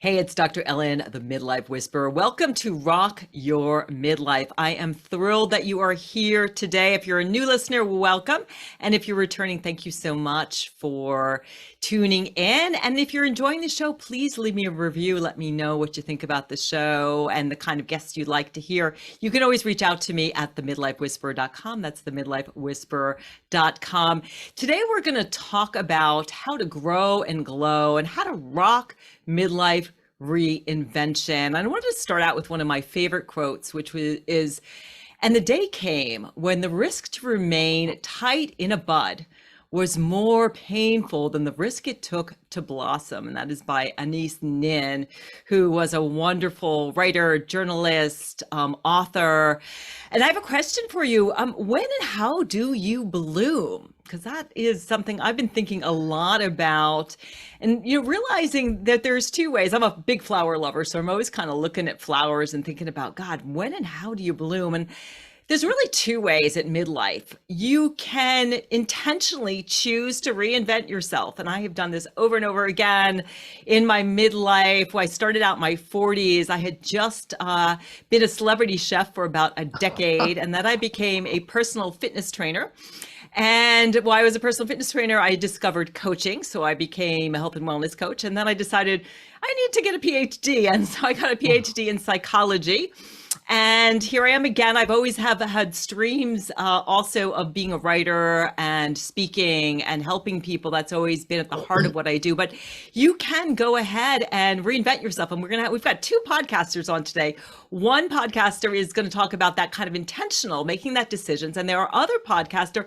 Hey, it's Dr. Ellen, the Midlife Whisperer. Welcome to Rock Your Midlife. I am thrilled that you are here today. If you're a new listener, welcome. And if you're returning, thank you so much for tuning in. And if you're enjoying the show, please leave me a review. Let me know what you think about the show and the kind of guests you'd like to hear. You can always reach out to me at themidlifewhisperer.com. That's themidlifewhisperer.com. Today, we're going to talk about how to grow and glow and how to rock midlife reinvention. I wanted to start out with one of my favorite quotes, which is, and the day came when the risk to remain tight in a bud was more painful than the risk it took to blossom. And that is by Anais, who was a wonderful writer, journalist, author. And I have a question for you. When and how do you bloom? Because that is something I've been thinking a lot about, and realizing that there's two ways. I'm a big flower lover, so I'm always kind of looking at flowers and thinking about, God, when and how do you bloom? And there's really two ways at midlife. You can intentionally choose to reinvent yourself. And I have done this over and over again in my midlife. When I started out in my 40s, I had just been a celebrity chef for about a decade, and then I became a personal fitness trainer. And while I was a personal fitness trainer, I discovered coaching. So I became a health and wellness coach. And then I decided I need to get a PhD. And so I got a PhD in psychology. And here I am again. I've always had streams also of being a writer and speaking and helping people. That's always been at the heart of what I do. But you can go ahead and reinvent yourself. And we've got two podcasters on today. One podcaster is going to talk about that kind of intentional, making that decisions. And there are other podcaster.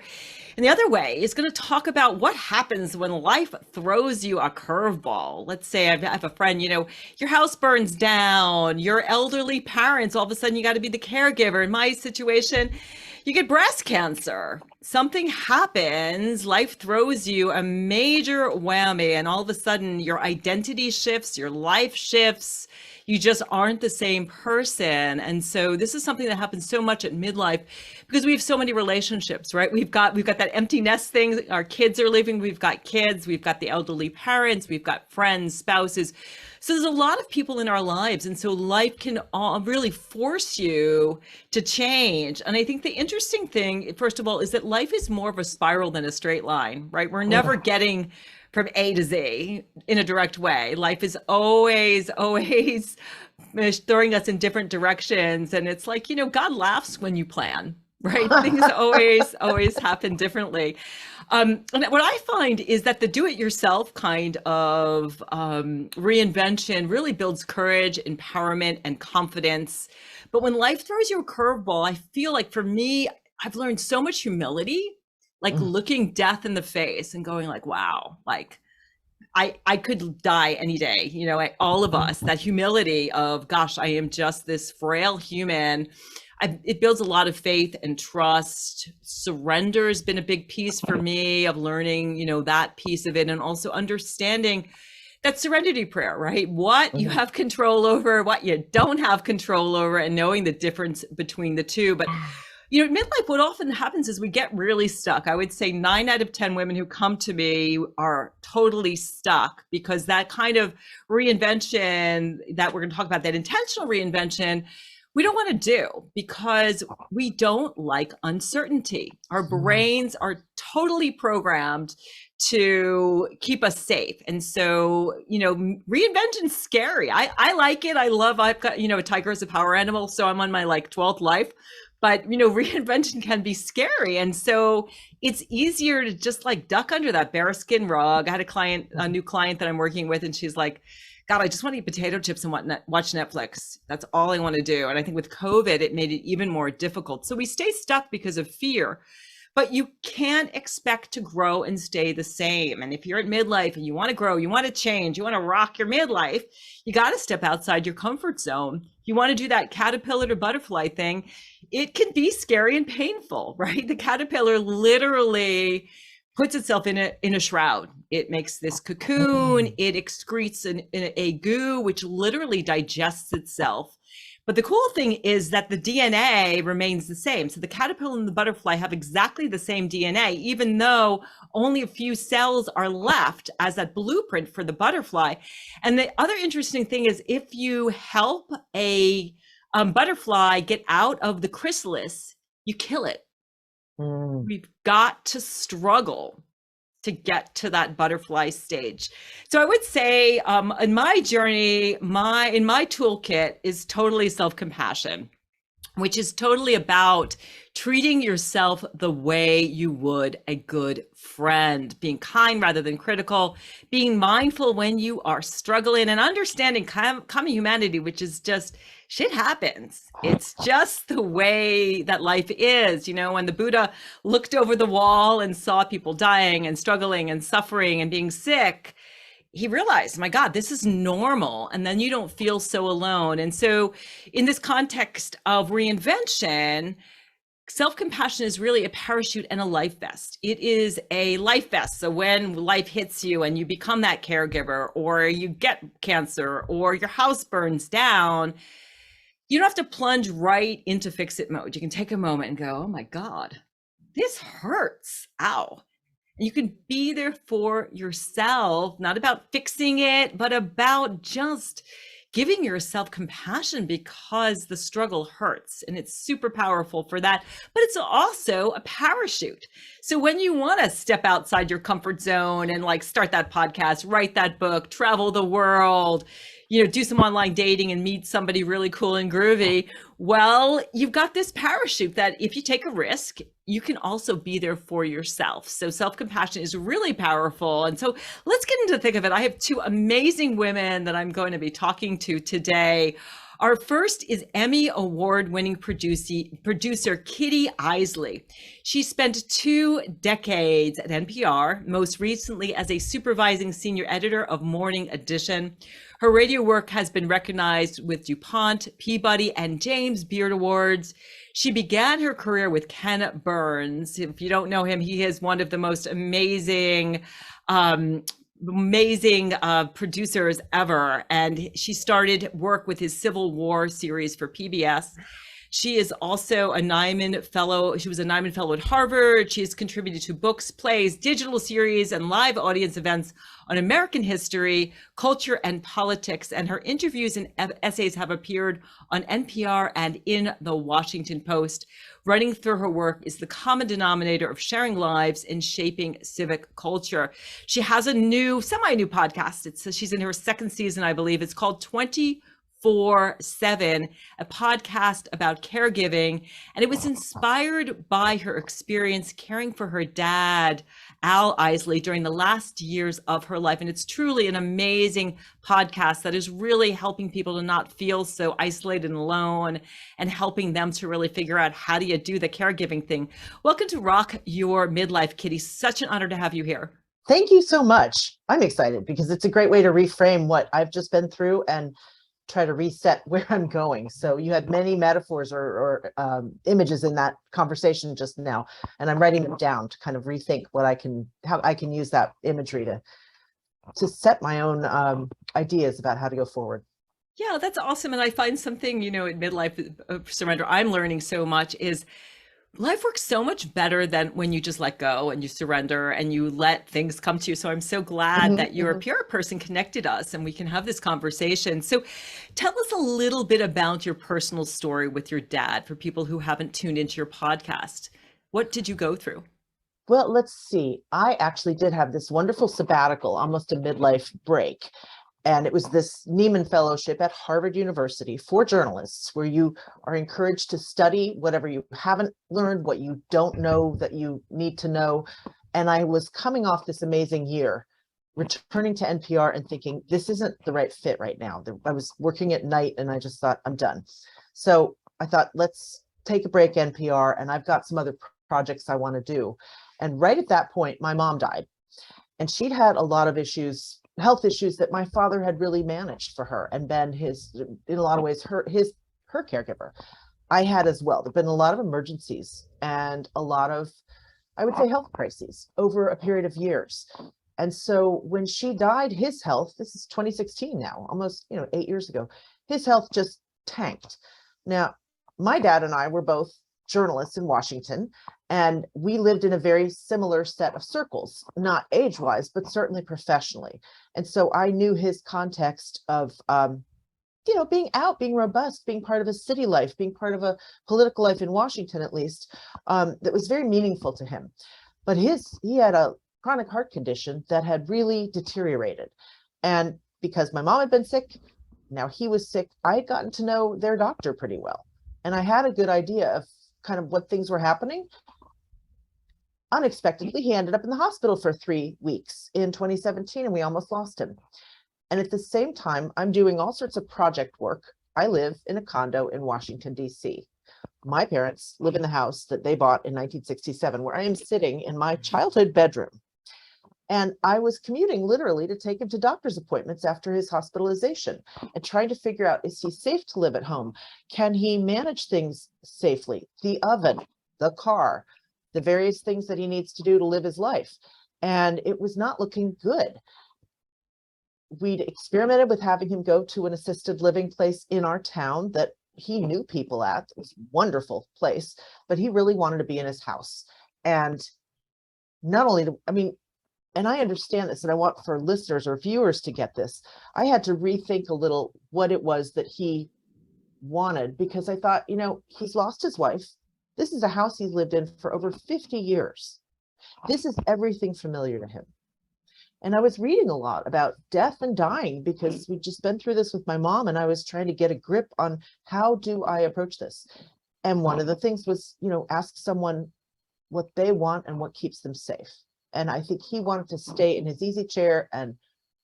And the other way is going to talk about what happens when life throws you a curveball. Let's say I have a friend, your house burns down, your elderly parents, all of a sudden you got to be the caregiver. In my situation, you get breast cancer. Something happens, life throws you a major whammy, and all of a sudden your identity shifts, your life shifts. You just aren't the same person. And so this is something that happens so much at midlife because we have so many relationships, right? We've got that empty nest thing. Our kids are leaving. We've got kids. We've got the elderly parents. We've got friends, spouses. So there's a lot of people in our lives. And so life can really force you to change. And I think the interesting thing, first of all, is that life is more of a spiral than a straight line, right? We're never getting from A to Z in a direct way. Life is always throwing us in different directions. And it's like, God laughs when you plan, right? Things always happen differently. And what I find is that the do-it-yourself kind of reinvention really builds courage, empowerment, and confidence. But when life throws you a curveball, I feel like for me, I've learned so much humility, like looking death in the face and going like, wow, like I could die any day, all of us, that humility of, gosh, I am just this frail human. It builds a lot of faith and trust. Surrender has been a big piece for me of learning, that piece of it, and also understanding that serenity prayer, right? What you have control over, what you don't have control over, and knowing the difference between the two. But midlife, what often happens is we get really stuck. I would say 9 out of 10 women who come to me are totally stuck because that kind of reinvention that we're going to talk about, that intentional reinvention, we don't want to do because we don't like uncertainty. Our brains are totally programmed to keep us safe. And so, reinvention's scary. I like it. I've got, a tiger is a power animal. So I'm on my 12th life. But, reinvention can be scary. And so it's easier to just duck under that bearskin rug. I had a new client that I'm working with, and she's like, God, I just want to eat potato chips and watch Netflix. That's all I want to do. And I think with COVID, it made it even more difficult. So we stay stuck because of fear. But you can't expect to grow and stay the same. And if you're at midlife and you want to grow, you want to change, you want to rock your midlife, you got to step outside your comfort zone. You want to do that caterpillar to butterfly thing. It can be scary and painful, right? The caterpillar literally puts itself in a shroud. It makes this cocoon, it excretes a goo, which literally digests itself. But the cool thing is that the DNA remains the same. So the caterpillar and the butterfly have exactly the same DNA, even though only a few cells are left as that blueprint for the butterfly. And the other interesting thing is if you help a butterfly get out of the chrysalis, you kill it. We've got to struggle to get to that butterfly stage. So I would say in my journey, in my toolkit is totally self-compassion, which is totally about treating yourself the way you would a good friend, being kind rather than critical, being mindful when you are struggling, and understanding common humanity, which is just shit happens. It's just the way that life is. You know, when the Buddha looked over the wall and saw people dying and struggling and suffering and being sick, he realized, my God, this is normal. And then you don't feel so alone. And so in this context of reinvention, self-compassion is really a parachute and a life vest. It is a life vest. So when life hits you and you become that caregiver, or you get cancer, or your house burns down, you don't have to plunge right into fix-it mode. You can take a moment and go, oh my God, this hurts. Ow. And you can be there for yourself, not about fixing it, but about just giving yourself compassion because the struggle hurts, and it's super powerful for that. But it's also a parachute. So when you want to step outside your comfort zone and like start that podcast, write that book, travel the world, you know, do some online dating and meet somebody really cool and groovy, well, you've got this parachute that if you take a risk, you can also be there for yourself. So self-compassion is really powerful. And so let's get into the thick of it. I have two amazing women that I'm going to be talking to today. Our first is Emmy award-winning producer Kitty Eisele. She spent 2 decades at NPR, most recently as a supervising senior editor of Morning Edition. Her radio work has been recognized with DuPont, Peabody, and James Beard Awards. She began her career with Ken Burns. If you don't know him, he is one of the most amazing producers ever. And she started work with his Civil War series for PBS. She is also a Nyman Fellow. She was a Nyman Fellow at Harvard. She has contributed to books, plays, digital series, and live audience events on American history, culture, and politics. And her interviews and essays have appeared on NPR and in the Washington Post. Running through her work is the common denominator of sharing lives and shaping civic culture. She has a semi-new podcast. She's in her 2nd season, I believe. It's called 24/7, a podcast about caregiving. And it was inspired by her experience caring for her dad, Al Eisele, during the last years of her life. And it's truly an amazing podcast that is really helping people to not feel so isolated and alone, and helping them to really figure out how do you do the caregiving thing. Welcome to Rock Your Midlife, Kitty. Such an honor to have you here. Thank you so much. I'm excited because it's a great way to reframe what I've just been through and try to reset where I'm going. So you had many metaphors or images in that conversation just now, and I'm writing them down to kind of rethink how I can use that imagery to set my own ideas about how to go forward. Yeah, that's awesome. And I find something, you know, in midlife surrender, I'm learning so much is life works so much better than when you just let go and you surrender and you let things come to you. So I'm so glad that your PR person connected us and we can have this conversation. So tell us a little bit about your personal story with your dad for people who haven't tuned into your podcast. What did you go through? Well, let's see. I actually did have this wonderful sabbatical, almost a midlife break. And it was this Nieman Fellowship at Harvard University for journalists, where you are encouraged to study whatever you haven't learned, what you don't know that you need to know. And I was coming off this amazing year, returning to NPR and thinking, this isn't the right fit right now. I was working at night and I just thought, I'm done. So I thought, let's take a break, NPR, and I've got some other projects I want to do. And right at that point, my mom died. And she'd had a lot of issues, health issues that my father had really managed for her and been in a lot of ways, her caregiver. I had as well. There've been a lot of emergencies and a lot of, I would say, health crises over a period of years. And so when she died, his health, this is 2016 now, almost, 8 years ago, his health just tanked. Now, my dad and I were both journalists in Washington, and we lived in a very similar set of circles, not age-wise, but certainly professionally. And so I knew his context of, being out, being robust, being part of a city life, being part of a political life in Washington, at least, that was very meaningful to him. But he had a chronic heart condition that had really deteriorated. And because my mom had been sick, now he was sick, I had gotten to know their doctor pretty well. And I had a good idea of kind of what things were happening. Unexpectedly, he ended up in the hospital for 3 weeks in 2017, and we almost lost him. And at the same time, I'm doing all sorts of project work. I live in a condo in Washington, D.C. My parents live in the house that they bought in 1967, where I am sitting in my childhood bedroom. And I was commuting literally to take him to doctor's appointments after his hospitalization and trying to figure out, is he safe to live at home? Can he manage things safely? The oven, the car, the various things that he needs to do to live his life. And it was not looking good. We'd experimented with having him go to an assisted living place in our town that he knew people at. It was a wonderful place, but he really wanted to be in his house. And not only, and I understand this, and I want for listeners or viewers to get this, I had to rethink a little what it was that he wanted, because I thought, he's lost his wife. This is a house he's lived in for over 50 years. This is everything familiar to him. And I was reading a lot about death and dying because we'd just been through this with my mom, and I was trying to get a grip on how do I approach this. And one of the things was, ask someone what they want and what keeps them safe. And I think he wanted to stay in his easy chair and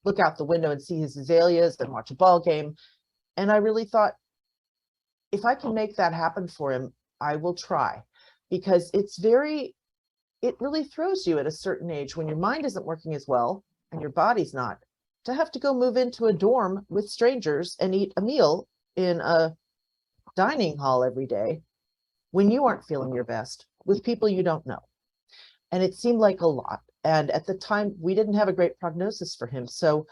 look out the window and see his azaleas and watch a ball game. And I really thought, if I can make that happen for him, I will try, because it really throws you at a certain age when your mind isn't working as well and your body's not, to have to go move into a dorm with strangers and eat a meal in a dining hall every day when you aren't feeling your best with people you don't know. And it seemed like a lot. And at the time, we didn't have a great prognosis for him. So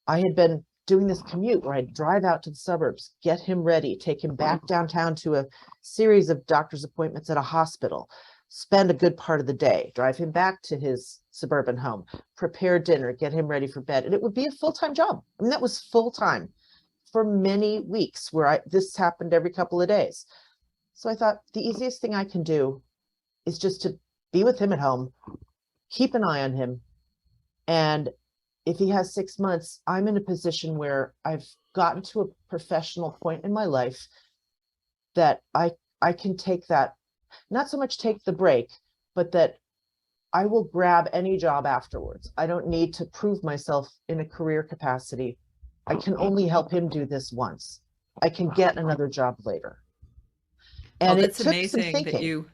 I had been doing this commute where I'd drive out to the suburbs, get him ready, take him back downtown to a series of doctor's appointments at a hospital, spend a good part of the day, drive him back to his suburban home, prepare dinner, get him ready for bed. And it would be a full-time job. That was full-time for many weeks where this happened every couple of days. So I thought the easiest thing I can do is just to be with him at home, keep an eye on him. And if he has 6 months, I'm in a position where I've gotten to a professional point in my life that I can take that, not so much take the break, but that I will grab any job afterwards. I don't need to prove myself in a career capacity. I can only help him do this once. I can get another job later. Oh, And it that's took some amazing that thinking.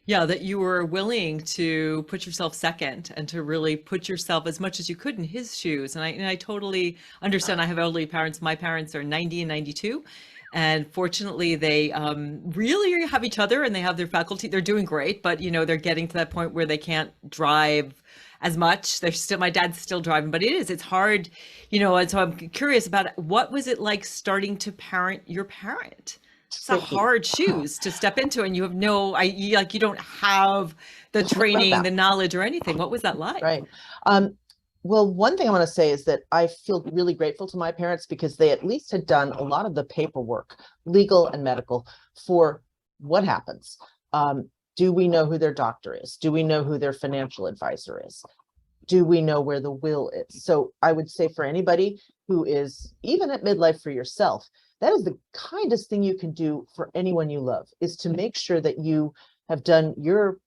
that you were willing to put yourself second and to really put yourself as much as you could in his shoes. And I totally understand. I have elderly parents. My parents are 90 and 92. And fortunately, they really have each other and they have their faculty. They're doing great, but they're getting to that point where they can't drive as much. My dad's still driving, but it's hard, and so I'm curious about what was it like starting to parent your parent? It's a Tricky. hard shoes to step into, and you have you don't have the There's no training, roadmap. the knowledge or anything. What was that like? Right. Well, one thing I want to say is that I feel really grateful to my parents because they at least had done a lot of the paperwork, legal and medical, for what happens. Do we know who their doctor is? Do we know who their financial advisor is? Do we know where the will is? So I would say for anybody who is even at midlife for yourself, that is the kindest thing you can do for anyone you love, is to make sure that you have done your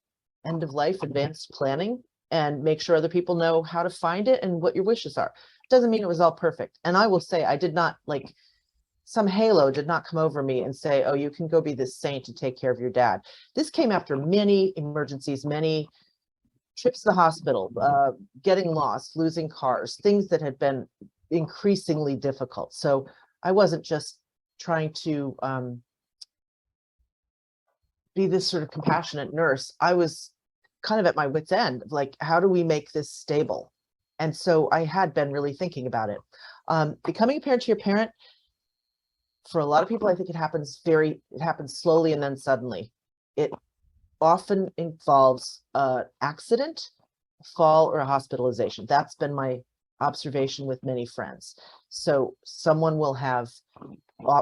end of life advanced planning and make sure other people know how to find it and what your wishes are. Doesn't mean it was all perfect. And I will say, I did not, like, some halo did not come over me and say, oh, you can go be this saint and take care of your dad. This came after many emergencies, many trips to the hospital, getting lost, losing cars, things that had been increasingly difficult. So I wasn't just trying to be this sort of compassionate nurse. I was kind of at my wit's end, like, how do we make this stable? And so I had been really thinking about it. Becoming a parent to your parent, For a lot of people, I think it happens slowly and then suddenly. It often involves an accident, a fall, or a hospitalization. That's been my observation with many friends. So someone will have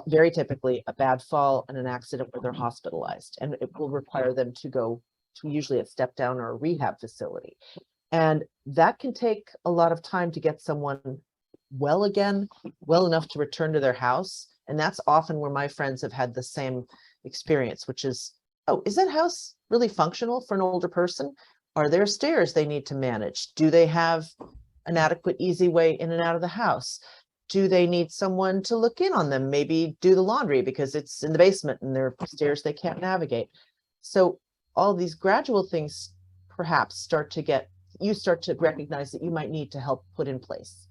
very typically a bad fall and an accident where they're hospitalized, and it will require them to go to usually a step down or a rehab facility. And that can take a lot of time to get someone well again, well enough to return to their house. And that's often where my friends have had the same experience, which is, oh, is that house really functional for an older person? Are there stairs they need to manage? Do they have an adequate, easy way in and out of the house? Do they need someone to look in on them? Maybe do the laundry because it's in the basement and there are stairs they can't navigate. So all these gradual things perhaps you start to recognize that you might need to help put in place.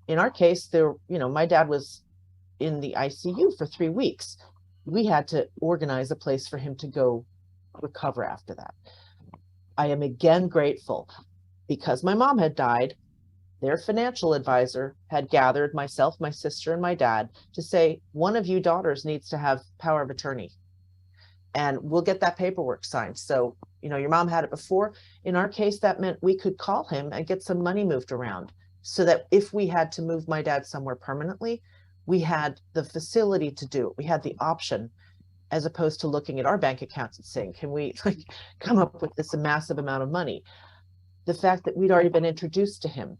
In our case, my dad was in the ICU for 3 weeks. We had to organize a place for him to go recover after that. I am again grateful because my mom had died. Their financial advisor had gathered myself, my sister, and my dad to say, one of you daughters needs to have power of attorney. And we'll get that paperwork signed. So, your mom had it before. In our case, that meant we could call him and get some money moved around so that if we had to move my dad somewhere permanently, we had the facility to do it. We had the option, as opposed to looking at our bank accounts and saying, can we come up with this massive amount of money? The fact that we'd already been introduced to him,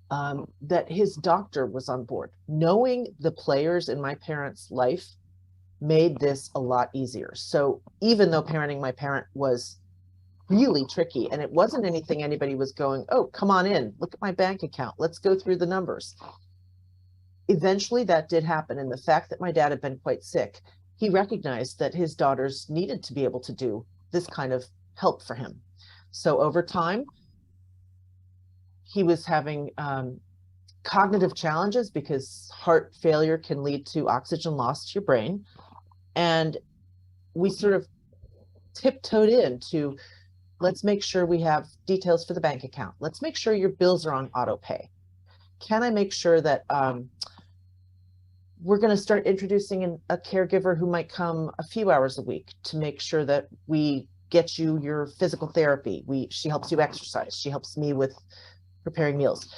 that his doctor was on board, knowing the players in my parents' life made this a lot easier. So even though parenting my parent was really tricky, and it wasn't anything anybody was going, oh, come on in, look at my bank account, let's go through the numbers. Eventually that did happen. And the fact that my dad had been quite sick, he recognized that his daughters needed to be able to do this kind of help for him. So over time, he was having cognitive challenges because heart failure can lead to oxygen loss to your brain. And we sort of tiptoed into, let's make sure we have details for the bank account. Let's make sure your bills are on auto pay. Can I make sure that we're going to start introducing a caregiver who might come a few hours a week to make sure that we get you your physical therapy. She helps you exercise. She helps me with preparing meals.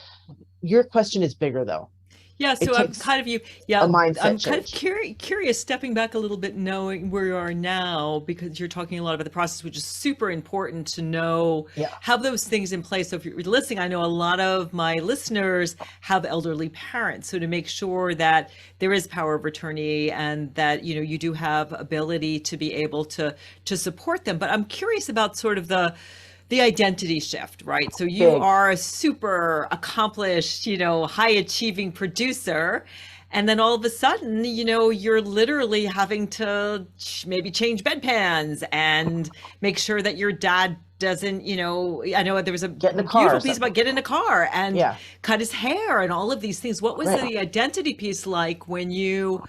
Your question is bigger though. Yeah, so I'm kind of I'm kind of curious, stepping back a little bit, knowing where you are now, because you're talking a lot about the process, which is super important to know, have those things in place. So if you're listening, I know a lot of my listeners have elderly parents. So to make sure that there is power of attorney and that, you do have ability to be able to support them. But I'm curious about sort of the identity shift, right? So you are a super accomplished, high achieving producer. And then all of a sudden, you're literally having to maybe change bedpans and make sure that your dad doesn't, I know there was a beautiful piece about get in a car and cut his hair and all of these things. What was the identity piece like when you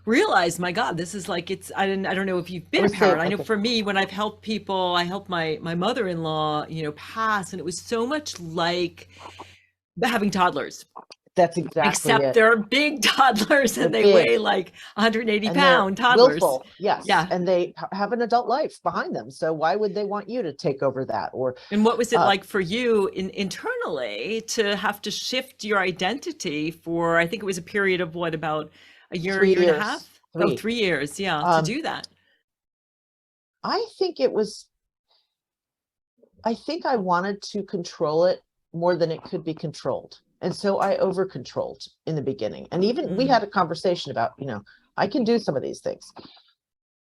realize, my God, this is like, I don't know if you've been a parent. I know for me, when I've helped people, I helped my mother-in-law, pass, and it was so much like having toddlers. That's exactly Except it. they're big toddlers and they weigh like 180-pound toddlers. Willful, yes. Yeah. And they have an adult life behind them. So why would they want you to take over that? And what was it like for you internally to have to shift your identity for, I think it was a period of what, about a year, year and a half? 3 years, to do that. I think I wanted to control it more than it could be controlled. And so I over controlled in the beginning. And even we had a conversation about, I can do some of these things.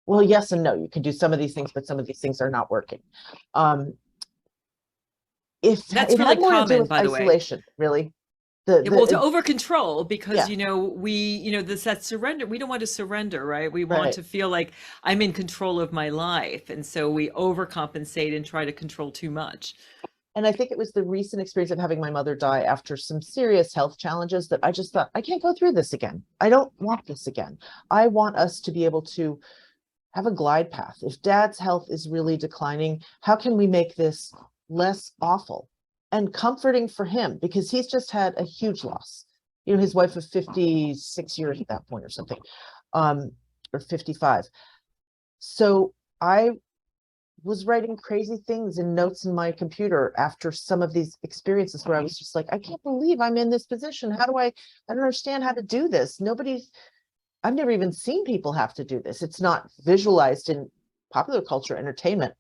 Well, yes and no, you can do some of these things, but some of these things are not working. If that's really common, by the way. Isolation, really. To over control, because that surrender, we don't want to surrender, right? We want to feel like I'm in control of my life, and so we overcompensate and try to control too much. And I think it was the recent experience of having my mother die after some serious health challenges that I just thought, I can't go through this again. I don't want this again. I want us to be able to have a glide path. If Dad's health is really declining, how can we make this less awful and comforting for him? Because he's just had a huge loss. his wife of 56 years at that point or something, or 55. So I was writing crazy things in notes in my computer after some of these experiences where I was just like, I can't believe I'm in this position. How do I don't understand how to do this. I've never even seen people have to do this. It's not visualized in popular culture, entertainment.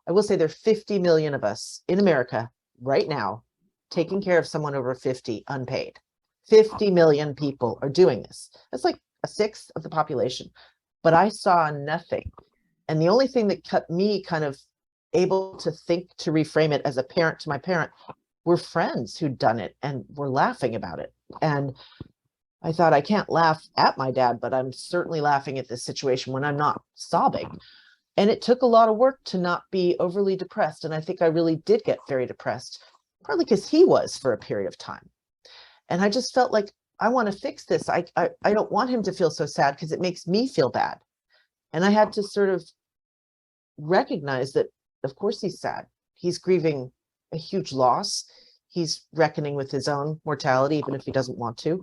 I will say there are 50 million of us in America right now taking care of someone over 50 unpaid. 50 million people are doing this. That's like a sixth of the population. But I saw nothing. And the only thing that kept me kind of able to think to reframe it as a parent to my parent were friends who'd done it and were laughing about it. And I thought, I can't laugh at my dad, but I'm certainly laughing at this situation when I'm not sobbing. And it took a lot of work to not be overly depressed. And I think I really did get very depressed, partly because he was for a period of time. And I just felt like, I want to fix this. I don't want him to feel so sad because it makes me feel bad. And I had to sort of recognize that, of course, he's sad. He's grieving a huge loss. He's reckoning with his own mortality, even if he doesn't want to.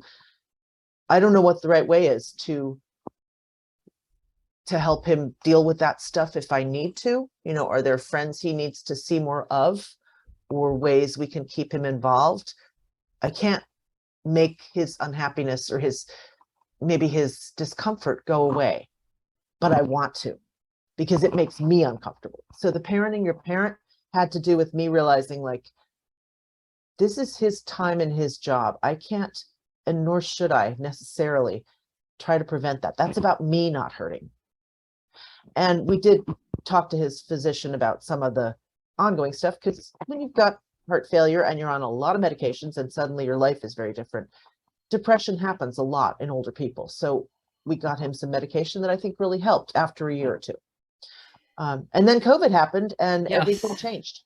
I don't know what the right way is to help him deal with that stuff if I need to. Are there friends he needs to see more of, or ways we can keep him involved? I can't make his unhappiness or maybe his discomfort go away, but I want to, because it makes me uncomfortable. So the parenting your parent had to do with me realizing, like, this is his time and his job. I can't, and nor should I necessarily try to prevent that. That's about me not hurting. And we did talk to his physician about some of the ongoing stuff, because when you've got heart failure and you're on a lot of medications and suddenly your life is very different, depression happens a lot in older people. So we got him some medication that I think really helped after a year or two. And then COVID happened and everything changed.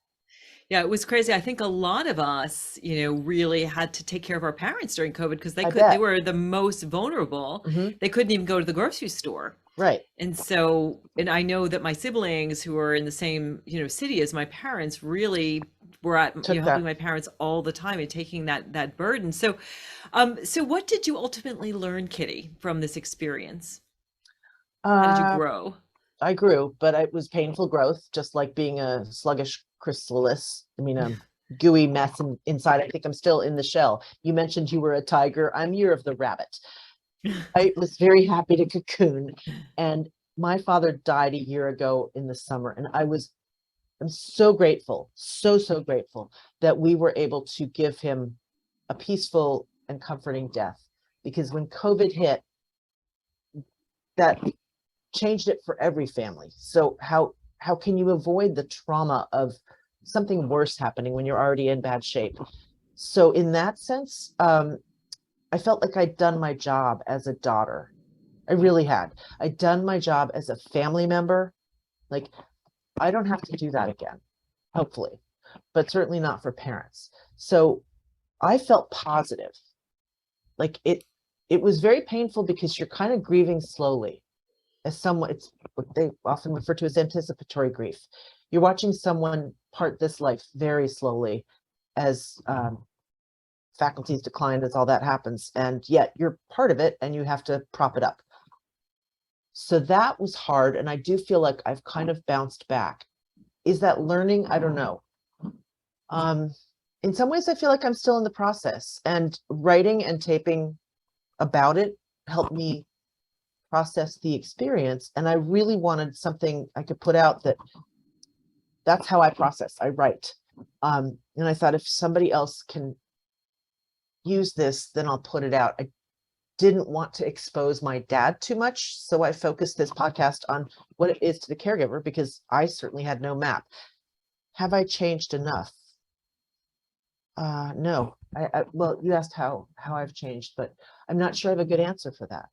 Yeah, it was crazy. I think a lot of us, really had to take care of our parents during COVID because they were the most vulnerable. Mm-hmm. They couldn't even go to the grocery store. Right. And so, and I know that my siblings who are in the same, city as my parents really were helping my parents all the time and taking that burden. So, so what did you ultimately learn, Kitty, from this experience? How did you grow? I grew, but it was painful growth, just like being a sluggish chrysalis. I mean, a gooey mess inside. I think I'm still in the shell. You mentioned you were a tiger. I'm year of the rabbit. I was very happy to cocoon. And my father died a year ago in the summer. And I'm so grateful, so grateful that we were able to give him a peaceful and comforting death. Because when COVID hit, that changed it for every family. So how can you avoid the trauma of something worse happening when you're already in bad shape? So in that sense, I felt like I'd done my job as a daughter. I really had. I'd done my job as a family member. Like, I don't have to do that again, hopefully, but certainly not for parents. So I felt positive. Like it was very painful because you're kind of grieving slowly. As someone, it's what they often refer to as anticipatory grief. You're watching someone part this life very slowly as faculties decline, as all that happens, and yet you're part of it and you have to prop it up. So that was hard, and I do feel like I've kind of bounced back. Is that learning? I don't know. In some ways, I feel like I'm still in the process, and writing and taping about it helped me process the experience. And I really wanted something I could put out that's how I process. I write. And I thought, if somebody else can use this, then I'll put it out. I didn't want to expose my dad too much, so I focused this podcast on what it is to the caregiver, because I certainly had no map. Have I changed enough? No. Well, you asked how I've changed, but I'm not sure I have a good answer for that.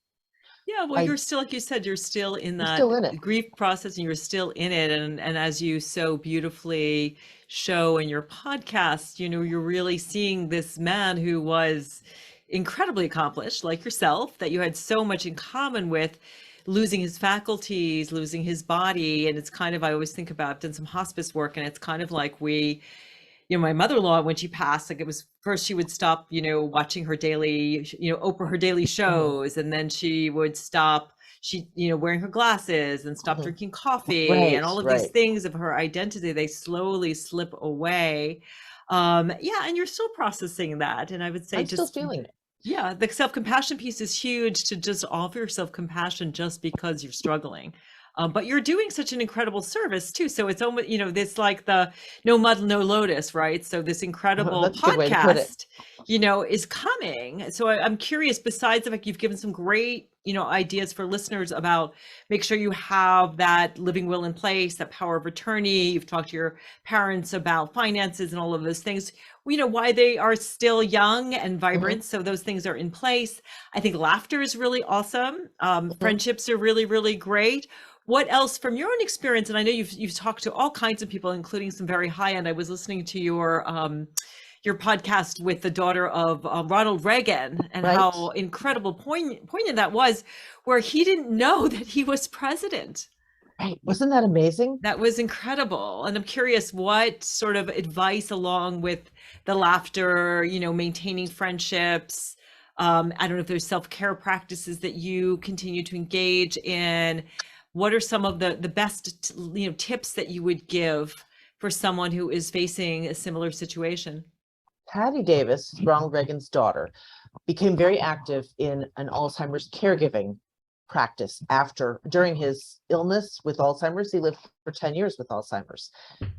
Yeah, well, you're still, like you said, you're still in that still in it. Grief process, and you're still in it. And as you so beautifully show in your podcast, you're really seeing this man who was incredibly accomplished, like yourself, that you had so much in common with, losing his faculties, losing his body. And it's kind of, I always think about, I've done some hospice work, and it's kind of like we my mother-in-law, when she passed, like it was first she would stop, watching her daily, Oprah, her daily Mhm. shows, and then she would stop, wearing her glasses and stop Mhm. drinking coffee, and Right, all of these right. things of her identity, they slowly slip away. Yeah, and you're still processing that. And I would say I'm still just, feeling it. yeah, the self-compassion piece is huge, to just offer yourself compassion just because you're struggling. But you're doing such an incredible service too. So it's almost, this like the no mud, no lotus, right? So this incredible That's a good way to put it. podcast, is coming. So I'm curious, besides the fact you've given some great, ideas for listeners about make sure you have that living will in place, that power of attorney. You've talked to your parents about finances and all of those things, why they are still young and Mhm, vibrant. So those things are in place. I think laughter is really awesome. mhm. Friendships are really, really great. What else from your own experience? And I know you've talked to all kinds of people, including some very high end. I was listening to your podcast with the daughter of Ronald Reagan, and Right, how incredible poignant that was, where he didn't know that he was president. right. Wasn't that amazing? That was incredible. And I'm curious what sort of advice, along with the laughter, maintaining friendships. I don't know if there's self-care practices that you continue to engage in. What are some of the best, tips that you would give for someone who is facing a similar situation? Patty Davis, Ronald Reagan's daughter, became very active in an Alzheimer's caregiving practice during his illness with Alzheimer's. He lived for 10 years with Alzheimer's.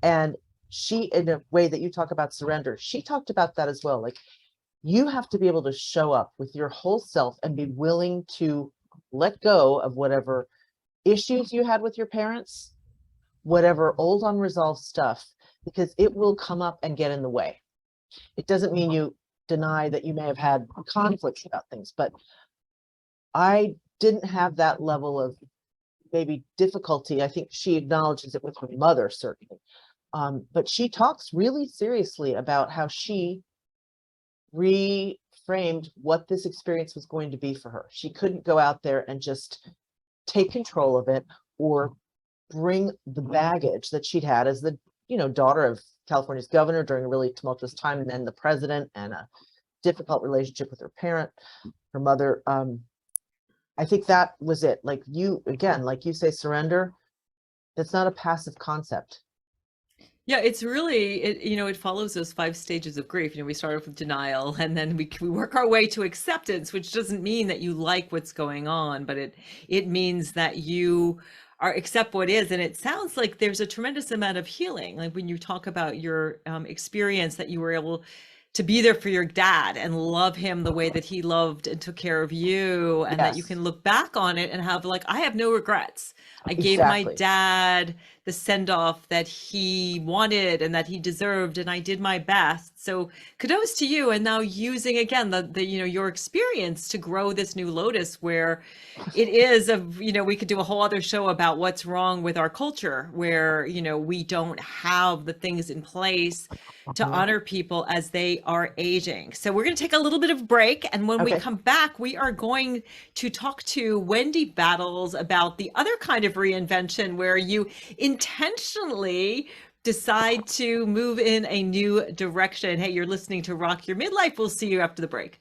And she, in a way that you talk about surrender, she talked about that as well. Like, you have to be able to show up with your whole self and be willing to let go of whatever issues you had with your parents, whatever old unresolved stuff, because it will come up and get in the way. It doesn't mean you deny that you may have had conflicts about things, but I didn't have that level of maybe difficulty. I think she acknowledges it with her mother, certainly. But she talks really seriously about how she reframed what this experience was going to be for her. She couldn't go out there and just take control of it, or bring the baggage that she'd had as the daughter of California's governor during a really tumultuous time, and then the president, and a difficult relationship with her parent, her mother. I think that was it. Like you, again, like you say, surrender. That's not a passive concept. Yeah, it's really, it follows those 5 stages of grief. We start off with denial, and then we work our way to acceptance, which doesn't mean that you like what's going on, but it means that you are accept what is. And it sounds like there's a tremendous amount of healing. Like when you talk about your experience, that you were able to be there for your dad and love him the way that he loved and took care of you, and that you Yes, can look back on it and have like, I have no regrets. I gave my exactly. dad the send off that he wanted and that he deserved, and I did my best. So kudos to you. And now using again the your experience to grow this new Lotus, where it is we could do a whole other show about what's wrong with our culture, where we don't have the things in place to Mhm. honor people as they are aging. So we're going to take a little bit of break, and when we Okay. come back, we are going to talk to Wendy Battles about the other kind of reinvention, where you intentionally decide to move in a new direction. Hey, you're listening to Rock Your Midlife. We'll see you after the break.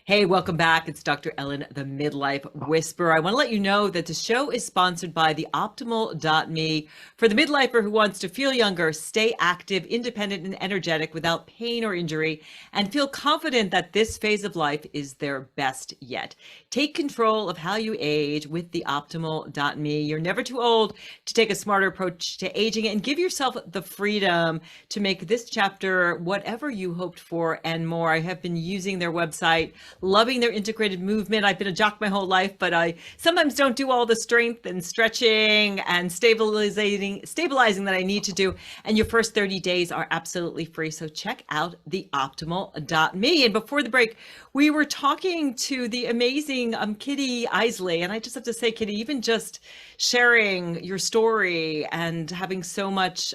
Hey, welcome back. It's Dr. Ellen, the Midlife Whisperer. I want to let you know that the show is sponsored by the Optimal.me for the midlifer who wants to feel younger, stay active, independent, and energetic without pain or injury, and feel confident that this phase of life is their best yet. Take control of how you age with the Optimal.me. You're never too old to take a smarter approach to aging, and give yourself the freedom to make this chapter whatever you hoped for and more. I have been using their website, loving their integrated movement. I've been a jock my whole life, but I sometimes don't do all the strength and stretching and stabilizing that I need to do. And your first 30 days are absolutely free. So check out the optimal.me. And before the break, we were talking to the amazing Kitty Eisele. And I just have to say, Kitty, even just sharing your story and having so much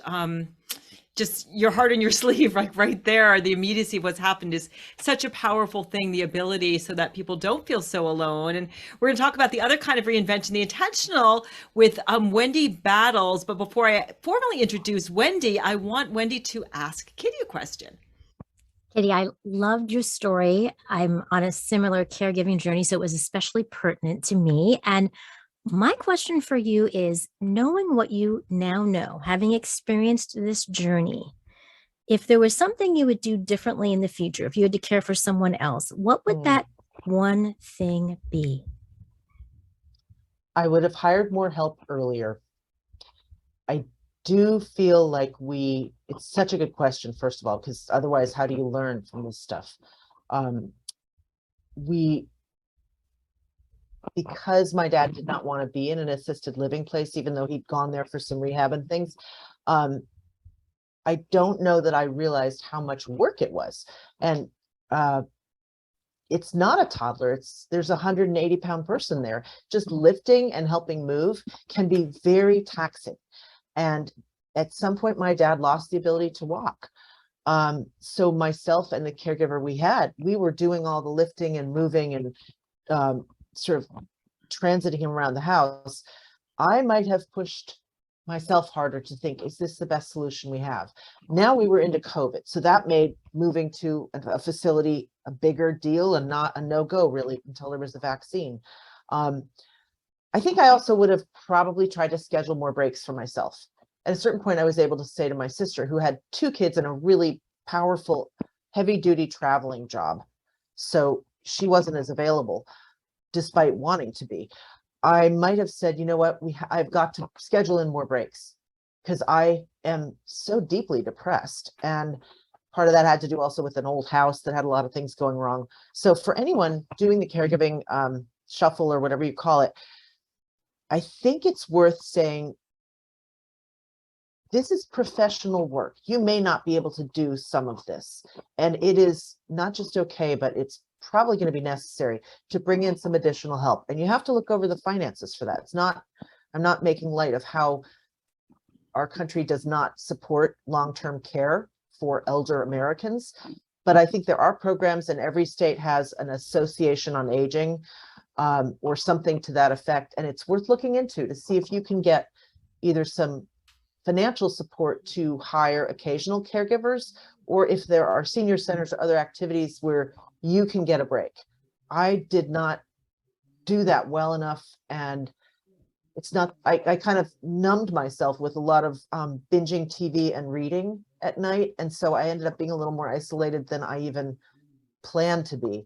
just your heart on your sleeve, like right there. The immediacy of what's happened is such a powerful thing, the ability so that people don't feel so alone. And we're going to talk about the other kind of reinvention, the intentional, with Wendy Battles. But before I formally introduce Wendy, I want Wendy to ask Kitty a question. Kitty, I loved your story. I'm on a similar caregiving journey, so it was especially pertinent to me. And my question for you is, knowing what you now know, having experienced this journey, if there was something you would do differently in the future, if you had to care for someone else, what would that one thing be? I would have hired more help earlier. I do feel like it's such a good question, first of all, because otherwise, how do you learn from this stuff? Because my dad did not want to be in an assisted living place, even though he'd gone there for some rehab and things, I don't know that I realized how much work it was. And it's not a toddler. There's a 180-pound person there. Just lifting and helping move can be very taxing. And at some point, my dad lost the ability to walk. So myself and the caregiver we were doing all the lifting and moving and sort of transiting him around the house. I might have pushed myself harder to think, is this the best solution we have? Now we were into COVID, so that made moving to a facility a bigger deal and not a no-go really until there was a vaccine. I think I also would have probably tried to schedule more breaks for myself. At a certain point, I was able to say to my sister, who had 2 kids and a really powerful, heavy-duty traveling job, so she wasn't as available, despite wanting to be. I might have said, you know what, I've got to schedule in more breaks because I am so deeply depressed. And part of that had to do also with an old house that had a lot of things going wrong. So for anyone doing the caregiving shuffle or whatever you call it, I think it's worth saying, this is professional work. You may not be able to do some of this. And it is not just okay, but it's probably going to be necessary to bring in some additional help. And you have to look over the finances for that. I'm not making light of how our country does not support long-term care for elder Americans. But I think there are programs, and every state has an association on aging or something to that effect. And it's worth looking into to see if you can get either some financial support to hire occasional caregivers, or if there are senior centers or other activities where you can get a break. I did not do that well enough, and I kind of numbed myself with a lot of binging TV and reading at night, and so I ended up being a little more isolated than I even planned to be,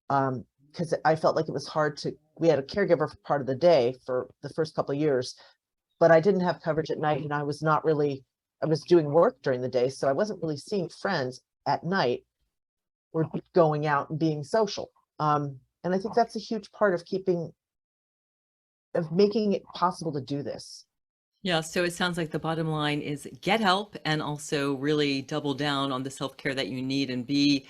because I felt like it was hard we had a caregiver for part of the day for the first couple of years, but I didn't have coverage at night, and I was doing work during the day, so I wasn't really seeing friends at night or going out and being social. And I think that's a huge part of making it possible to do this. Yeah, so it sounds like the bottom line is get help and also really double down on the self-care that you need and be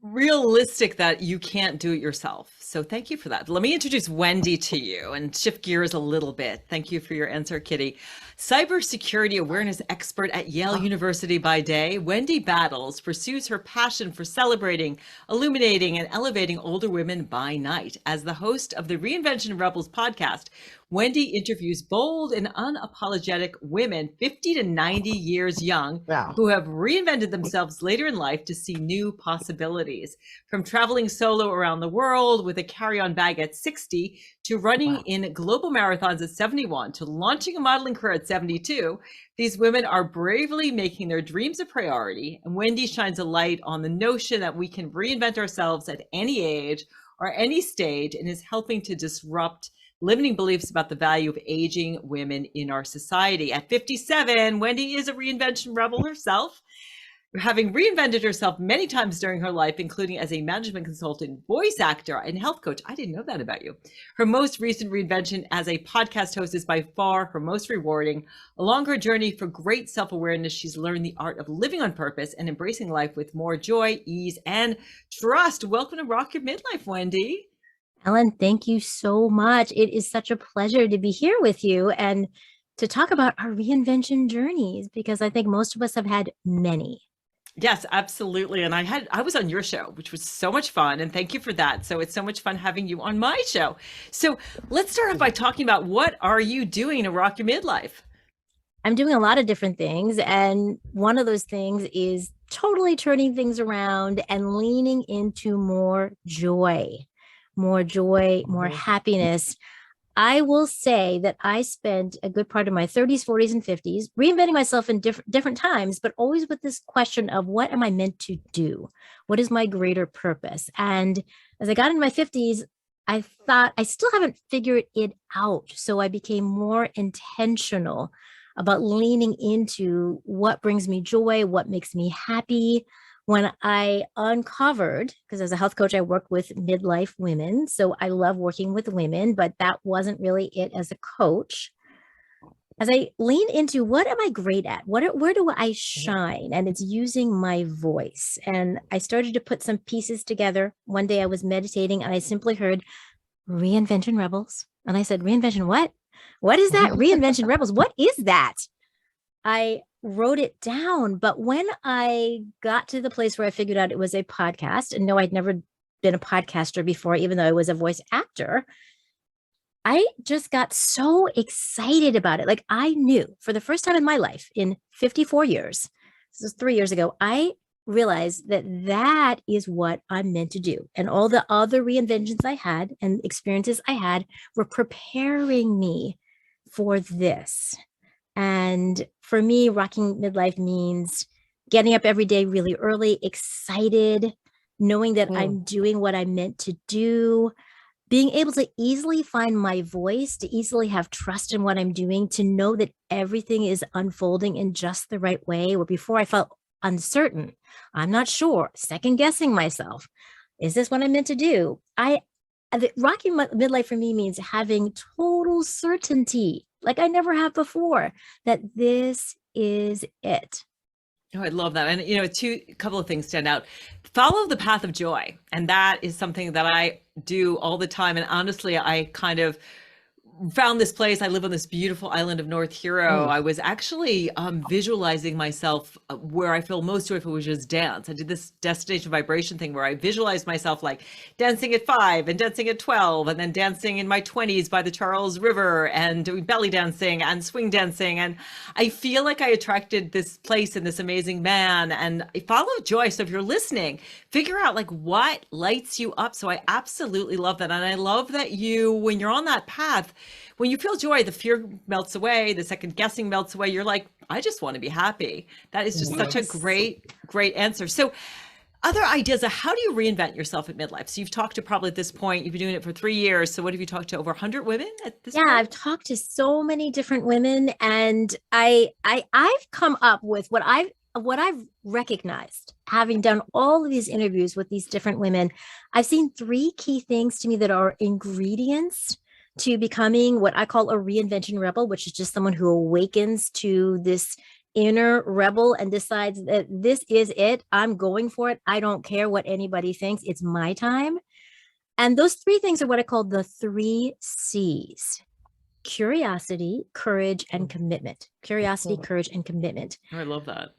realistic that you can't do it yourself. So thank you for that. Let me introduce Wendy to you and shift gears a little bit. Thank you for your answer, Kitty. Cybersecurity awareness expert at Yale University by day, Wendy Battles pursues her passion for celebrating, illuminating, and elevating older women by night. As the host of the Reinvention Rebels podcast, Wendy interviews bold and unapologetic women 50 to 90 years young who have reinvented themselves later in life to see new possibilities. From traveling solo around the world with a carry-on bag at 60 to running in global marathons at 71 to launching a modeling career at 72, these women are bravely making their dreams a priority. And Wendy shines a light on the notion that we can reinvent ourselves at any age or any stage, and is helping to disrupt limiting beliefs about the value of aging women in our society. At 57, Wendy is a reinvention rebel herself, having reinvented herself many times during her life, including as a management consultant, voice actor, and health coach. I didn't know that about you. Her most recent reinvention as a podcast host is by far her most rewarding. Along her journey for great self-awareness, she's learned the art of living on purpose and embracing life with more joy, ease, and trust. Welcome to Rock Your Midlife, Wendy. Ellen, thank you so much. It is such a pleasure to be here with you. And to talk about our reinvention journeys, because I think most of us have had many. Yes, absolutely. And I was on your show, which was so much fun. And thank you for that. So it's so much fun having you on my show. So let's start off by talking about what are you doing to rock your midlife? I'm doing a lot of different things. And one of those things is totally turning things around and leaning into more joy, more happiness. I will say that I spent a good part of my 30s, 40s, and 50s reinventing myself in different times, but always with this question of what am I meant to do? What is my greater purpose? And as I got into my 50s, I thought I still haven't figured it out. So I became more intentional about leaning into what brings me joy, what makes me happy. When I uncovered, because as a health coach, I work with midlife women. So I love working with women, but that wasn't really it as a coach. As I lean into what am I great at? Where do I shine? And it's using my voice. And I started to put some pieces together. One day I was meditating and I simply heard Reinvention Rebels. And I said, Reinvention what? What is that? Reinvention Rebels. What is that? I wrote it down. But when I got to the place where I figured out it was a podcast, and no, I'd never been a podcaster before, even though I was a voice actor, I just got so excited about it. Like I knew for the first time in my life in 54 years, this was 3 years ago, I realized that that is what I'm meant to do. And all the other reinventions I had and experiences I had were preparing me for this. And for me, rocking midlife means getting up every day really early, excited, knowing that I'm doing what I'm meant to do, being able to easily find my voice, to easily have trust in what I'm doing, to know that everything is unfolding in just the right way. Where before I felt uncertain, I'm not sure, second guessing myself. Is this what I'm meant to do? Rocking midlife for me means having total certainty, like I never have before, that this is it. Oh, I love that. And, a couple of things stand out. Follow the path of joy. And that is something that I do all the time. And honestly, I kind of found this place. I live on this beautiful island of North Hero. I was actually visualizing myself where I feel most joyful, which is dance. I did this destination vibration thing where I visualized myself like dancing at 5 and dancing at 12 and then dancing in my 20s by the Charles River and doing belly dancing and swing dancing. And I feel like I attracted this place and this amazing man, and I follow joy. So if you're listening, figure out like what lights you up. So I absolutely love that. And I love that when you're on that path, when you feel joy, the fear melts away, the second guessing melts away. You're like, I just want to be happy. That is just such a great, great answer. So other ideas of how do you reinvent yourself at midlife? So you've talked to probably at this point, you've been doing it for 3 years. So what have you talked to, over 100 women at this point? Yeah, I've talked to so many different women, and I've come up with what I've recognized, having done all of these interviews with these different women. I've seen 3 key things to me that are ingredients to becoming what I call a reinvention rebel, which is just someone who awakens to this inner rebel and decides that this is it. I'm going for it. I don't care what anybody thinks. It's my time. And those 3 things are what I call the 3 C's: curiosity, courage, and commitment. Curiosity, courage, and commitment. I love that.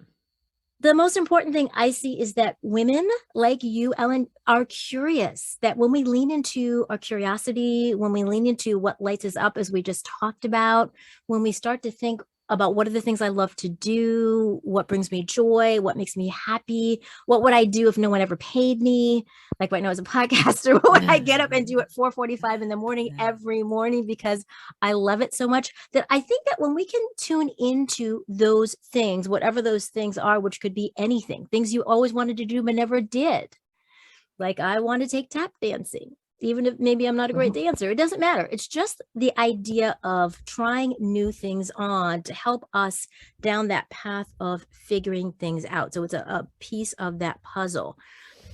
The most important thing I see is that women like you, Ellen, are curious, that when we lean into our curiosity, when we lean into what lights us up, as we just talked about, when we start to think about what are the things I love to do, what brings me joy, what makes me happy, what would I do if no one ever paid me? Like right now as a podcaster, what would I get up and do at 4:45 in the morning every morning because I love it so much? That I think that when we can tune into those things, whatever those things are, which could be anything, things you always wanted to do but never did. Like I want to take tap dancing, even if maybe I'm not a great dancer. It doesn't matter. It's just the idea of trying new things on to help us down that path of figuring things out. So it's a piece of that puzzle.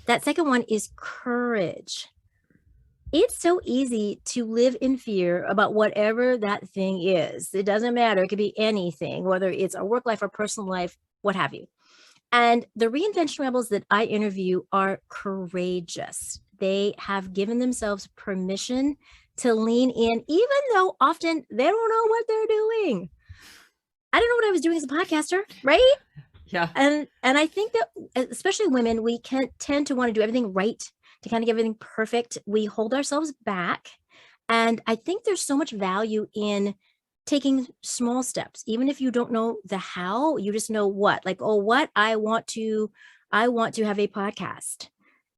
That second one is courage. It's so easy to live in fear about whatever that thing is. It doesn't matter. It could be anything, whether it's our work life or personal life, what have you. And the reinvention rebels that I interview are courageous. They have given themselves permission to lean in, even though often they don't know what they're doing. I don't know what I was doing as a podcaster, right? Yeah. And I think that especially women, we can tend to want to do everything right, to kind of get everything perfect. We hold ourselves back. And I think there's so much value in taking small steps. Even if you don't know the how, you just know what, like, oh, what I want to have a podcast.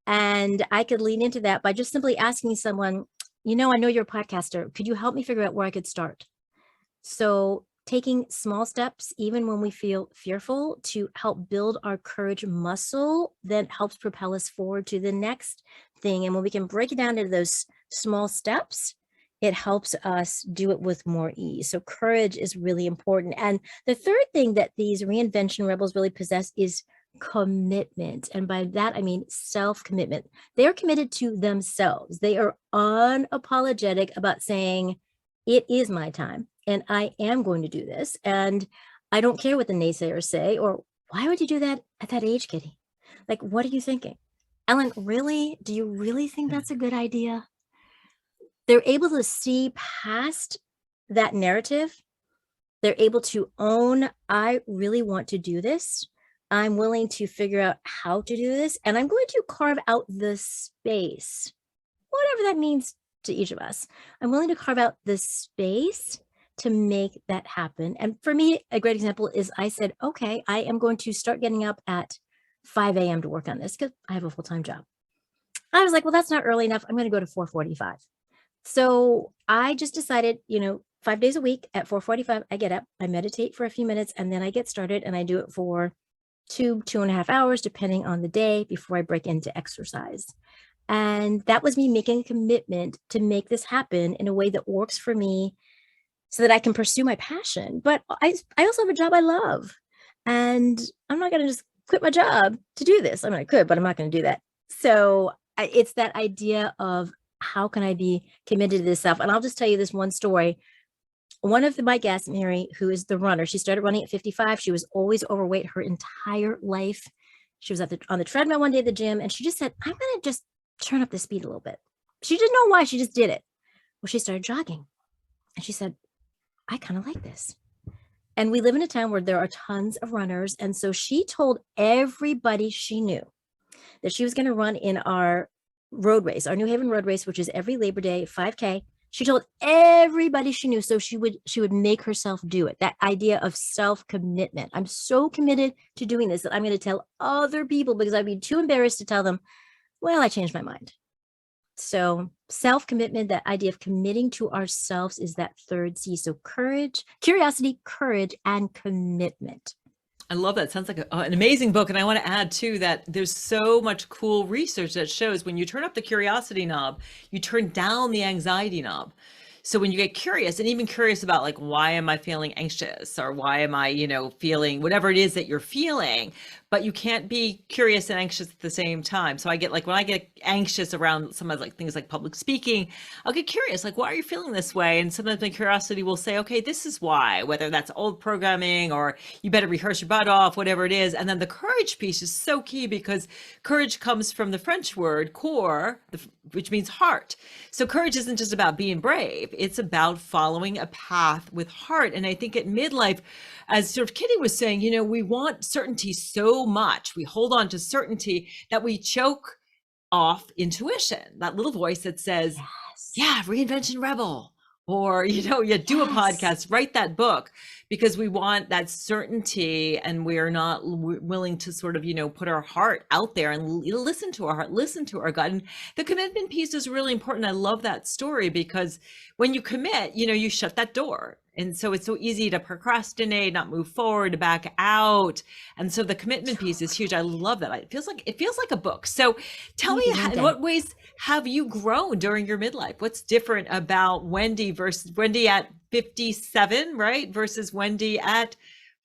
And I could lean into that by just simply asking someone, I know you're a podcaster. Could you help me figure out where I could start? So taking small steps, even when we feel fearful, to help build our courage muscle that helps propel us forward to the next thing. And when we can break it down into those small steps, it helps us do it with more ease. So courage is really important. And the third thing that these reinvention rebels really possess is commitment. And by that, I mean self-commitment. They are committed to themselves. They are unapologetic about saying, it is my time and I am going to do this. And I don't care what the naysayers say, or why would you do that at that age, Kitty? Like, what are you thinking? Ellen, really? Do you really think that's a good idea? They're able to see past that narrative. They're able to own, I really want to do this. I'm willing to figure out how to do this. And I'm going to carve out the space, whatever that means to each of us. I'm willing to carve out the space to make that happen. And for me, a great example is I said, okay, I am going to start getting up at 5 a.m. to work on this because I have a full-time job. I was like, well, that's not early enough. I'm going to go to 4:45. So I just decided, 5 days a week at 4:45, I get up, I meditate for a few minutes, and then I get started and I do it for 2.5 hours, depending on the day before I break into exercise. And that was me making a commitment to make this happen in a way that works for me so that I can pursue my passion. But I also have a job I love. And I'm not going to just quit my job to do this. I mean, I could, but I'm not going to do that. So it's that idea of how can I be committed to this stuff? And I'll just tell you this one story. One of my guests, Mary, who is the runner, she started running at 55. She was always overweight her entire life. She was on the treadmill one day at the gym, and she just said, I'm going to just turn up the speed a little bit. She didn't know why. She just did it. Well, she started jogging, and she said, I kind of like this. And we live in a town where there are tons of runners. And so she told everybody she knew that she was going to run in our road race, our New Haven road race, which is every Labor Day, 5K. She told everybody she knew, so she would make herself do it. That idea of self-commitment. I'm so committed to doing this that I'm going to tell other people because I'd be too embarrassed to tell them, well, I changed my mind. So self-commitment, that idea of committing to ourselves, is that third C. So courage, curiosity, courage, and commitment. I love that. Sounds like an amazing book. And I want to add too that there's so much cool research that shows when you turn up the curiosity knob, you turn down the anxiety knob. So when you get curious, and even curious about like, why am I feeling anxious, or why am I, feeling whatever it is that you're feeling, but you can't be curious and anxious at the same time. So I get like, when I get anxious around some of like things like public speaking, I'll get curious, like, why are you feeling this way? And sometimes my curiosity will say, okay, this is why, whether that's old programming or you better rehearse your butt off, whatever it is. And then the courage piece is so key because courage comes from the French word cœur, which means heart. So courage isn't just about being brave. It's about following a path with heart. And I think at midlife, as sort of Kitty was saying, we want certainty so much. We hold on to certainty that we choke off intuition, that little voice that says, yes, yeah, Reinvention Rebel, or, you do a podcast, write that book, because we want that certainty and we're not willing to sort of, put our heart out there and listen to our heart, listen to our gut. And the commitment piece is really important. I love that story because when you commit, you shut that door. And so it's so easy to procrastinate, not move forward, to back out. And so the commitment piece is huge. I love that. It feels like a book. So tell me, in what ways have you grown during your midlife? What's different about Wendy versus Wendy at 57, right? Versus Wendy at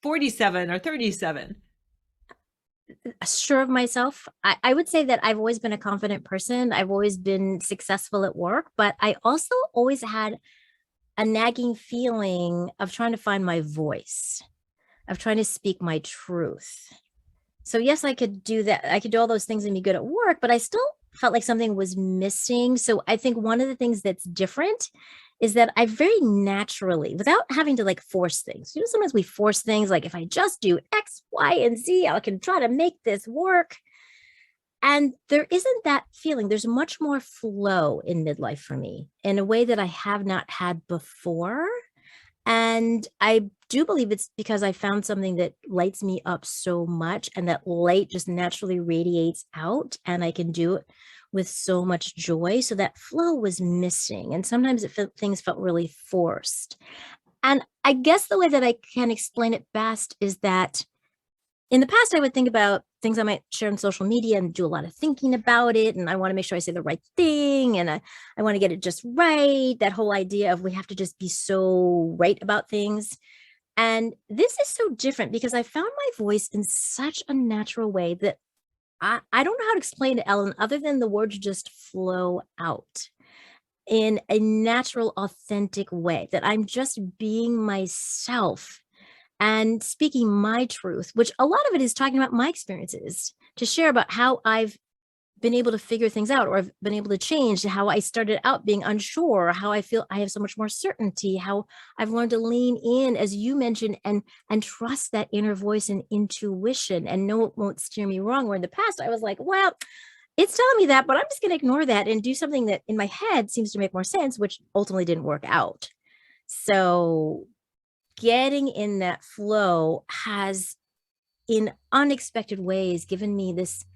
47 or 37? Sure of myself. I would say that I've always been a confident person. I've always been successful at work, but I also always had a nagging feeling of trying to find my voice, of trying to speak my truth. So yes, I could do that. I could do all those things and be good at work, but I still felt like something was missing. So I think one of the things that's different is that I very naturally, without having to like force things, sometimes we force things like if I just do X, Y, and Z, I can try to make this work. And there isn't that feeling. There's much more flow in midlife for me in a way that I have not had before. And I do believe it's because I found something that lights me up so much, and that light just naturally radiates out, and I can do it with so much joy. So that flow was missing. And sometimes things felt really forced. And I guess the way that I can explain it best is that in the past, I would think about things I might share on social media and do a lot of thinking about it. And I want to make sure I say the right thing. And I want to get it just right. That whole idea of we have to just be so right about things. And this is so different because I found my voice in such a natural way that I don't know how to explain it, Ellen, other than the words just flow out in a natural, authentic way, that I'm just being myself and speaking my truth, which a lot of it is talking about my experiences, to share about how I've been able to figure things out, or I've been able to change, how I started out being unsure, how I feel I have so much more certainty, how I've learned to lean in, as you mentioned, and trust that inner voice and intuition and know it won't steer me wrong. Where in the past I was like, well, it's telling me that, but I'm just going to ignore that and do something that in my head seems to make more sense, which ultimately didn't work out. So getting in that flow has, in unexpected ways, given me this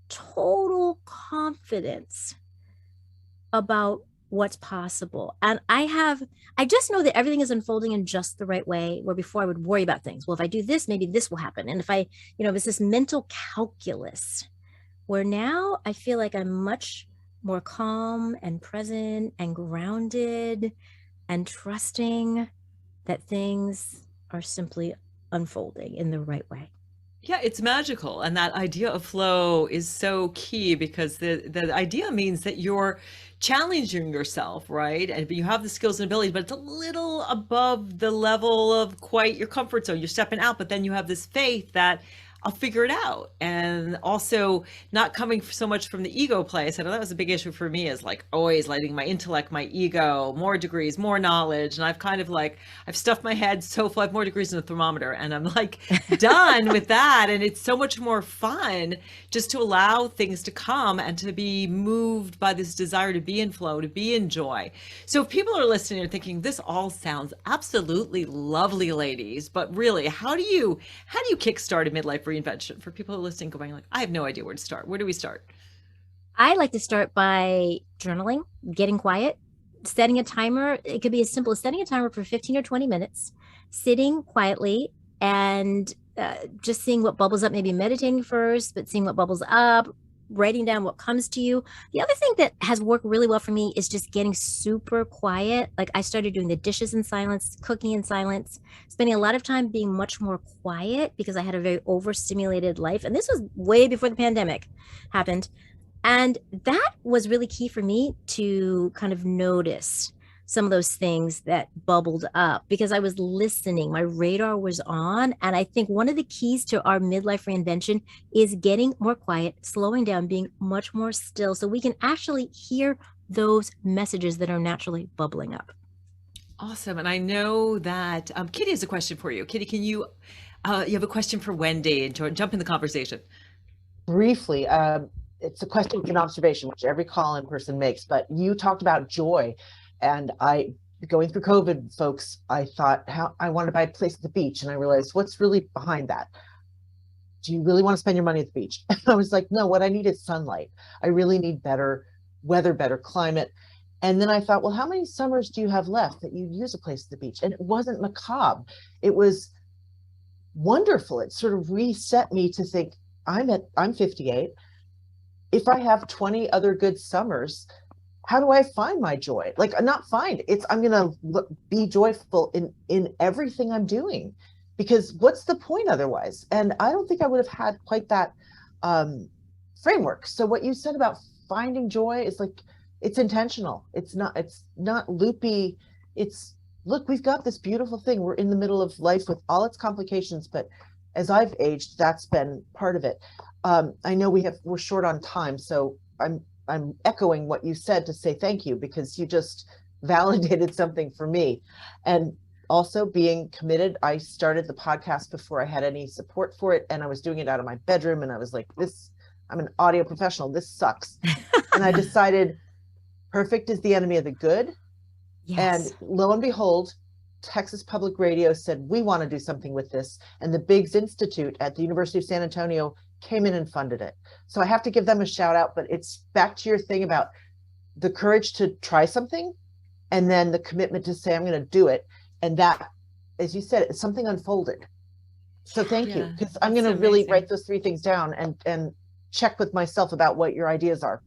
total confidence about what's possible. And I just know that everything is unfolding in just the right way, where before I would worry about things. Well, if I do this, maybe this will happen. And if it's this mental calculus, where now I feel like I'm much more calm and present and grounded and trusting that things are simply unfolding in the right way. Yeah, it's magical. And that idea of flow is so key, because the idea means that you're challenging yourself, right? And you have the skills and abilities, but it's a little above the level of quite your comfort zone. You're stepping out, but then you have this faith that I'll figure it out. And also not coming so much from the ego place. I know that was a big issue for me, is like always letting my intellect, my ego, more degrees, more knowledge. And I've kind of like, I've stuffed my head so full, I have more degrees than a thermometer. And I'm like done with that. And it's so much more fun just to allow things to come and to be moved by this desire to be in flow, to be in joy. So if people are listening and thinking, this all sounds absolutely lovely, ladies, but really, how do you kickstart a midlife reinvention for people who are listening going like, I have no idea where to start. Where do we start? I like to start by journaling, getting quiet, setting a timer. It could be as simple as setting a timer for 15 or 20 minutes, sitting quietly and just seeing what bubbles up, maybe meditating first, but seeing what bubbles up, writing down what comes to you. The other thing that has worked really well for me is just getting super quiet. Like I started doing the dishes in silence, cooking in silence, spending a lot of time being much more quiet because I had a very overstimulated life. And this was way before the pandemic happened. And that was really key for me to kind of notice some of those things that bubbled up because I was listening. My radar was on. And I think one of the keys to our midlife reinvention is getting more quiet, slowing down, being much more still so we can actually hear those messages that are naturally bubbling up. Awesome. And I know that Kitty has a question for you. Kitty, can you have a question for Wendy and jump in the conversation? Briefly, it's a question and observation, which every call-in person makes, but you talked about joy. And going through COVID, folks, I thought, how I want to buy a place at the beach. And I realized, what's really behind that? Do you really want to spend your money at the beach? And I was like, no, what I need is sunlight. I really need better weather, better climate. And then I thought, well, how many summers do you have left that you use a place at the beach? And it wasn't macabre. It was wonderful. It sort of reset me to think, I'm 58. If I have 20 other good summers, how do I find my joy? Like, not find it's, I'm going to be joyful in everything I'm doing, because what's the point otherwise? And I don't think I would have had quite that framework. So what you said about finding joy is like, it's intentional. It's not loopy. It's, look, we've got this beautiful thing. We're in the middle of life with all its complications, but as I've aged, that's been part of it. I know we're short on time, so I'm echoing what you said to say thank you, because validated something for me. And also being committed, I started the podcast before I had any support for it. And I was doing it out of my bedroom. And I was like, I'm an audio professional. This sucks. And I decided perfect is the enemy of the good. Yes. And lo and behold, Texas Public Radio said, we want to do something with this. And the Biggs Institute at the University of San Antonio came in and funded it. So I have to give them a shout out, but it's back to your thing about the courage to try something and then the commitment to say, I'm going to do it. And that, as you said, something unfolded. So thank you, because I'm going to really write those 3 things down and check with myself about what your ideas are.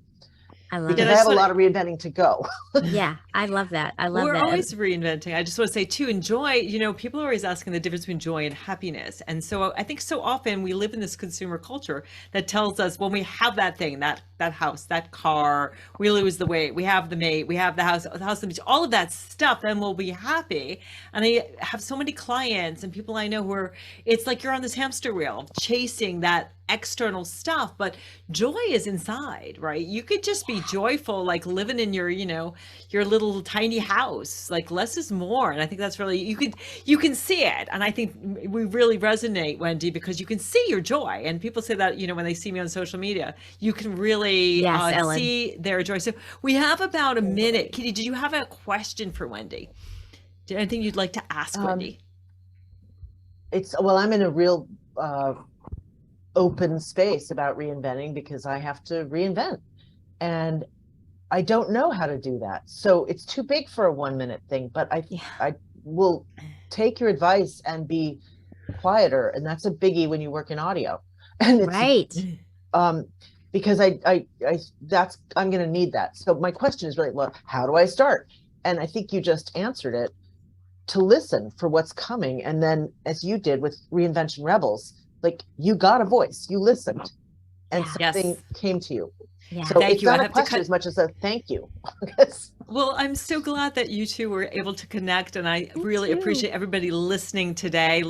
I love because it. I have a lot of reinventing to go. Yeah, I love that. I love We're that. always reinventing. I just want to say too, enjoy, people are always asking the difference between joy and happiness. And so I think so often we live in this consumer culture that tells us when we have that thing, that house, that car, we lose the weight, we have the mate, we have the house, the beach, all of that stuff, then we'll be happy. And I have so many clients and people I know who are, it's like you're on this hamster wheel chasing that external stuff, but joy is inside, right? You could just be joyful, like living in your, your little tiny house, like less is more. And I think that's really, you can see it. And I think we really resonate, Wendy, because you can see your joy. And people say that, when they see me on social media, you can really see their joy. So we have about a minute. Kitty, did you have a question for Wendy? Anything you'd like to ask Wendy? I'm in a real, open space about reinventing because I have to reinvent and I don't know how to do that. So it's too big for a 1-minute thing, but I will take your advice and be quieter. And that's a biggie when you work in audio. And it's, right. Because I'm going to need that. So my question is really, well, how do I start? And I think you just answered it, to listen for what's coming. And then as you did with Reinvention Rebels, like you got a voice, you listened, and something came to you. Yeah. So Thank it's you. not a question as much as a thank you. Well, I'm so glad that you two were able to connect, and I really appreciate everybody listening today,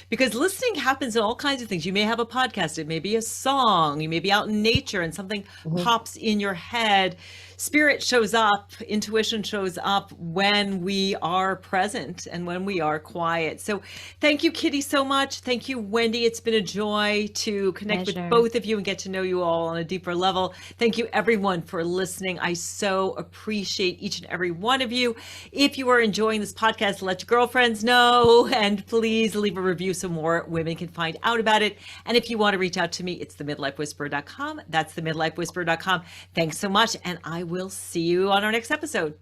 because listening happens in all kinds of things. You may have a podcast, it may be a song, you may be out in nature and something pops in your head. Spirit shows up, intuition shows up when we are present and when we are quiet. So thank you, Kitty, so much. Thank you, Wendy. It's been a joy to connect with both of you and get to know you all on a deeper level. Thank you, everyone, for listening. I so appreciate each and every one of you. If you are enjoying this podcast, let your girlfriends know, and please leave a review so more women can find out about it. And if you want to reach out to me, it's themidlifewhisperer.com. That's themidlifewhisperer.com. Thanks so much, and I will see you on our next episode.